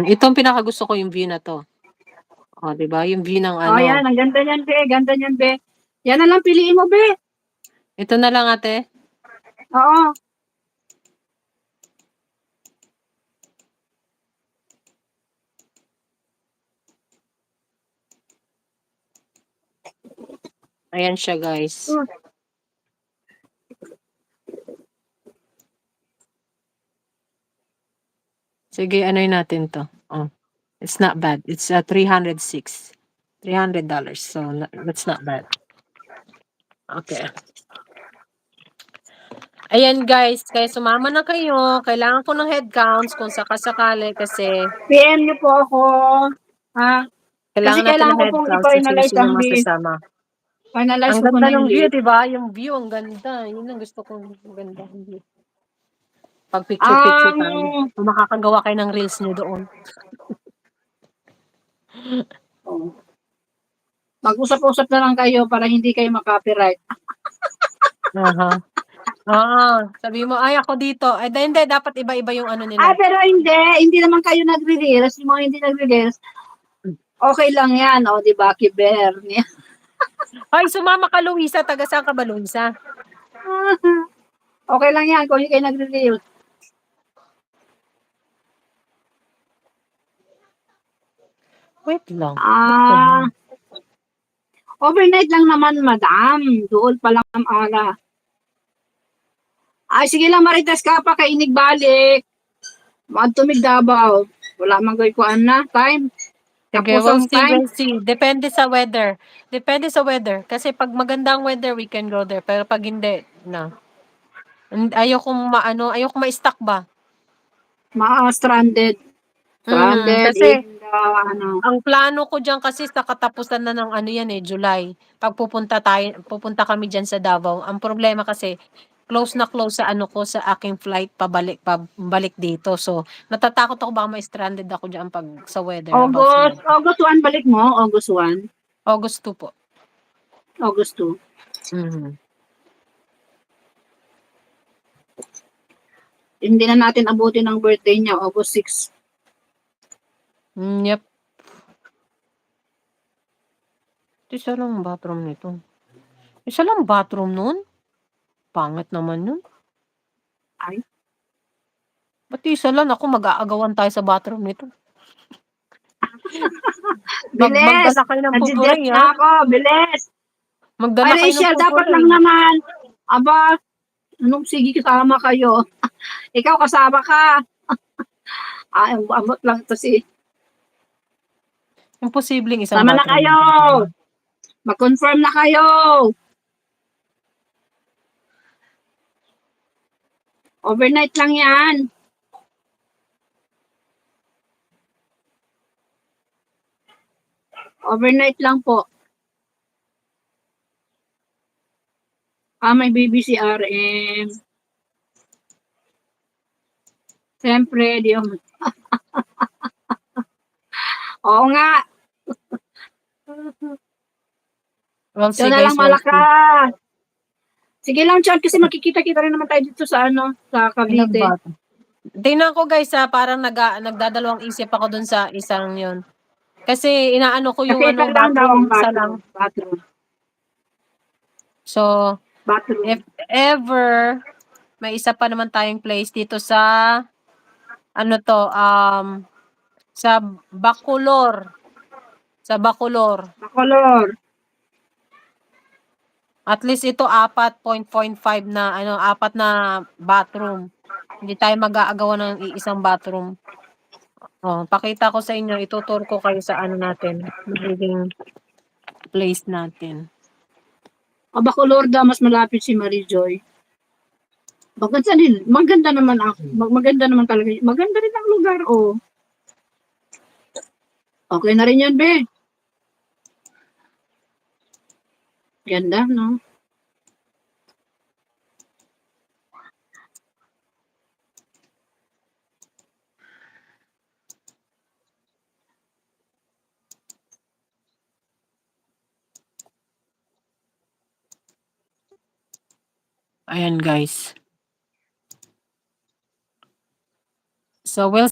Itong pinakagusto ko yung view na 'to. Oh, 'di ba, yung view ng Oh, yan, ano. ang ganda niyan, be, ganda niyan, be. Yan na lang piliin mo, be. Ito na lang ate. Oo. Ayan siya guys. Sige, anohin natin 'to. Oh, it's not bad. It's $306. $300. So, that's not bad. Okay. Ayan guys, kaya sumama na kayo. Kailangan ko ng head counts kung sakasakali kasi PM niyo po ako. Ha? Kasi kailangan natin kailangan ng ko head pong counts kung i-finalize sino-sino ang list. masasama. Finalize Ang ko ganda muna yung ng view, list. 'di ba? Yung view, ang ganda. Yun ang gusto kong ganda ng view. Pag picture-picture tayo. Ang Kung makakagawa kayo ng reels niyo doon. oh. Mag-usap-usap na lang kayo para hindi kayo ma-copyright. Aha. Oo, sabihin mo, "Ay ako dito." Eh, hindi dapat iba-iba yung ano nila. Pero hindi naman kayo nagre-reels, yung mga hindi nagre-reels, okay lang yan, o, di ba, kiber. Hoy, sumama ka Luisa, taga saan ka ba Luisa? Okay lang yan kung hindi kayo nagre-reels. Wait lang. Overnight lang naman, madam. Doon pa lang ang ara. Ay, sige lang, Marites ka pa, kainig balik. Magtumig Davao. Wala man ko'y kuan na, time. Sige, Tapos ang time. we'll see. Depende sa weather. Depende sa weather. Kasi pag magandang weather, we can go there. Pero pag hindi, no. Ayokong ma-stuck ba? Stranded. Stranded Kasi, in the, ang plano ko diyan kasi sa katapusan na ng ano yan eh, July. Pag pupunta kami diyan sa Davao. Ang problema kasi, close na close sa ano ko, sa aking flight pabalik dito. So, natatakot ako baka ma-stranded ako diyan pag sa weather, about sa weather. August 1 balik mo, August 1. August 2 po. August 2. Mhm. Hindi na natin abutin ang birthday niya, August 6. Yep. Isa lang ang bathroom nito. Isa lang bathroom nun? Pangit naman yun. Ay, Ba't isa lang? Ako, mag-aagawan tayo sa bathroom nito. bilis! Magdala kayo ng Nagsijet pupuri, na ha? ako, bilis! Magdala Ay, kayo ng Rachel, dapat pupuri. lang naman. Aba, sige, kasama kayo. Ikaw, kasama ka. Ay, abot lang to si. Imposibleng isang Sama na bathroom kayo! lang. Mag-confirm na kayo! Overnight lang yan. Overnight lang po. May BBCRM. Siyempre, di ako. Oo nga. We'll Ito see, na lang guys. We'll see. malakas. Sige lang, Chan, kasi makikita-kita rin naman tayo dito sa sa Ilang Cavite. bathroom? Tingnan ko, guys, ha. Parang nagdadalawang isip ako dun sa isang yun. Kasi inaano ko yung Kasi isa lang daw ang bathroom, isa lang. bathroom. So, Bathroom. if ever may isa pa naman tayong place dito sa ano to, sa Bacolor. Sa Bacolor. Bacolor. At least ito 4.5 na ano, 4 na bathroom. Hindi tayo mag-aagawan ng iisang bathroom. Oh, pakita ko sa inyo, itutur ko kayo sa ano natin, magiging place natin. Bacolor daw, mas malapit si Marie Joy. Maganda naman ako. Maganda naman talaga. Maganda rin ang lugar, oh. Okay na rin yan, be. Ganda, no? Ayan guys. So we'll